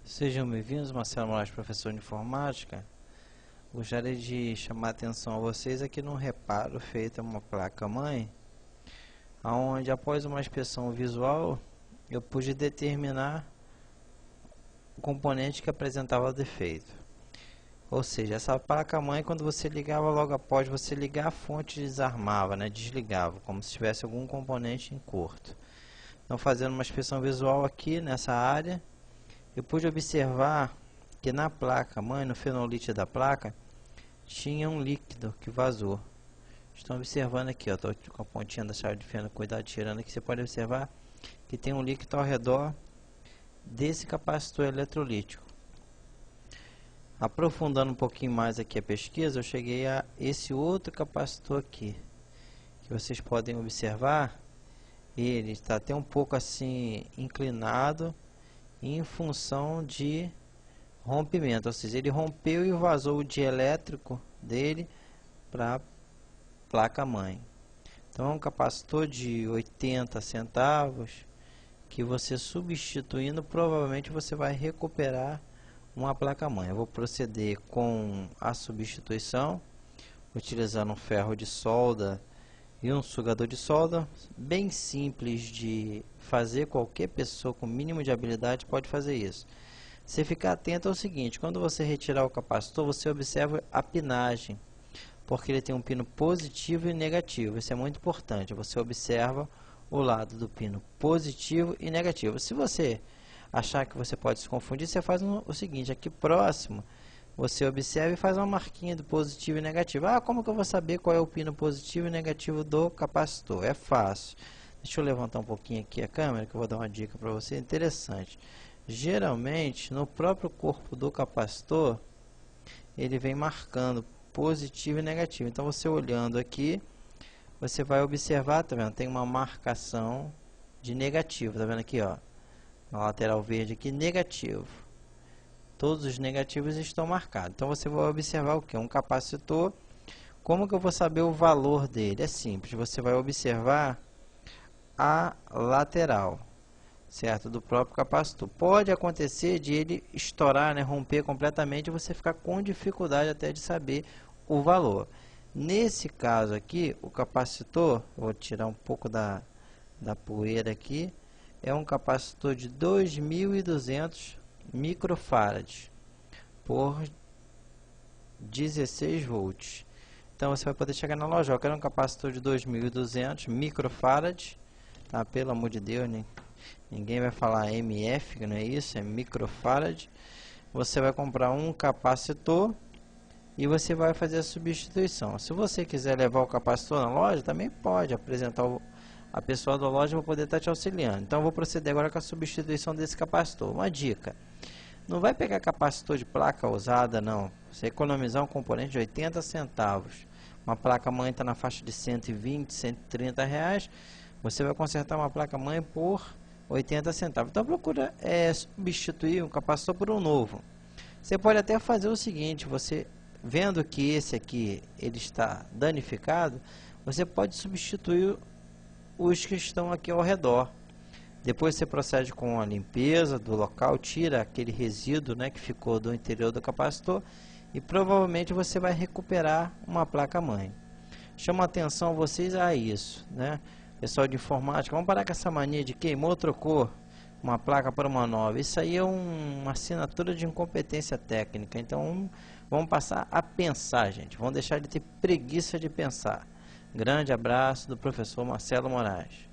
Sejam bem-vindos, Marcelo Moraes, professor de informática. Gostaria de chamar a atenção a vocês aqui num reparo feito a uma placa-mãe, onde após uma inspeção visual eu pude determinar o componente que apresentava defeito. Ou seja, essa placa-mãe, quando você ligava, logo após você ligar, a fonte desarmava, desligava, como se tivesse algum componente em curto. Então, fazendo uma inspeção visual aqui nessa área, eu pude observar que na placa-mãe, no fenolite da placa, tinha um líquido que vazou. Estão observando aqui, estou com a pontinha da chave de fenda, cuidado tirando aqui, você pode observar que tem um líquido ao redor desse capacitor eletrolítico. Aprofundando um pouquinho mais aqui a pesquisa, eu cheguei a esse outro capacitor aqui, que vocês podem observar, ele está até um pouco assim inclinado, em função de rompimento, ou seja, ele rompeu e vazou o dielétrico dele para a placa-mãe. Então é um capacitor de 80 centavos que você substituindo, provavelmente você vai recuperar uma placa-mãe. Eu vou proceder com a substituição, utilizando um ferro de solda e um sugador de solda, bem simples de fazer, qualquer pessoa com mínimo de habilidade pode fazer isso. Você ficar atento ao seguinte: quando você retirar o capacitor, você observa a pinagem, porque ele tem um pino positivo e negativo. Isso é muito importante, você observa o lado do pino positivo e negativo. Se você achar que você pode se confundir, você faz o seguinte: aqui próximo você observa e faz uma marquinha do positivo e negativo. Como que eu vou saber qual é o pino positivo e negativo do capacitor? É fácil. Deixa eu levantar um pouquinho aqui a câmera, que eu vou dar uma dica para você interessante. Geralmente, no próprio corpo do capacitor, ele vem marcando positivo e negativo. Então, você olhando aqui, você vai observar, tá vendo? Tem uma marcação de negativo, tá vendo aqui, ó? Na lateral verde aqui, negativo. Todos os negativos estão marcados. Então você vai observar o que? Um capacitor. Como que eu vou saber o valor dele? É simples, você vai observar a lateral, certo? Do próprio capacitor. Pode acontecer de ele estourar, romper completamente, e você ficar com dificuldade até de saber o valor. Nesse caso aqui, o capacitor, vou tirar um pouco da poeira aqui, é um capacitor de 2.200 microfarads por 16 volts. Então você vai poder chegar na loja, eu quero um capacitor de 2.200 microfarads, tá? Pelo amor de Deus, ninguém vai falar MF, que não é isso, é microfarad. Você vai comprar um capacitor e você vai fazer a substituição. Se você quiser levar o capacitor na loja, também pode apresentar a pessoa da loja, vai poder estar te auxiliando. Então eu vou proceder agora com a substituição desse capacitor. Uma dica: não vai pegar capacitor de placa usada, não. Você economizar um componente de 80 centavos. Uma placa-mãe está na faixa de 120, 130 reais. Você vai consertar uma placa-mãe por 80 centavos. Então procura substituir um capacitor por um novo. Você pode até fazer o seguinte: você vendo que esse aqui ele está danificado, você pode substituir os que estão aqui ao redor. Depois você procede com a limpeza do local, tira aquele resíduo que ficou do interior do capacitor e provavelmente você vai recuperar uma placa-mãe. Chama a atenção vocês a isso, pessoal de informática, vamos parar com essa mania de queimou, trocou uma placa por uma nova. Isso aí é uma assinatura de incompetência técnica. Então vamos passar a pensar, gente. Vamos deixar de ter preguiça de pensar. Grande abraço do professor Marcelo Moraes.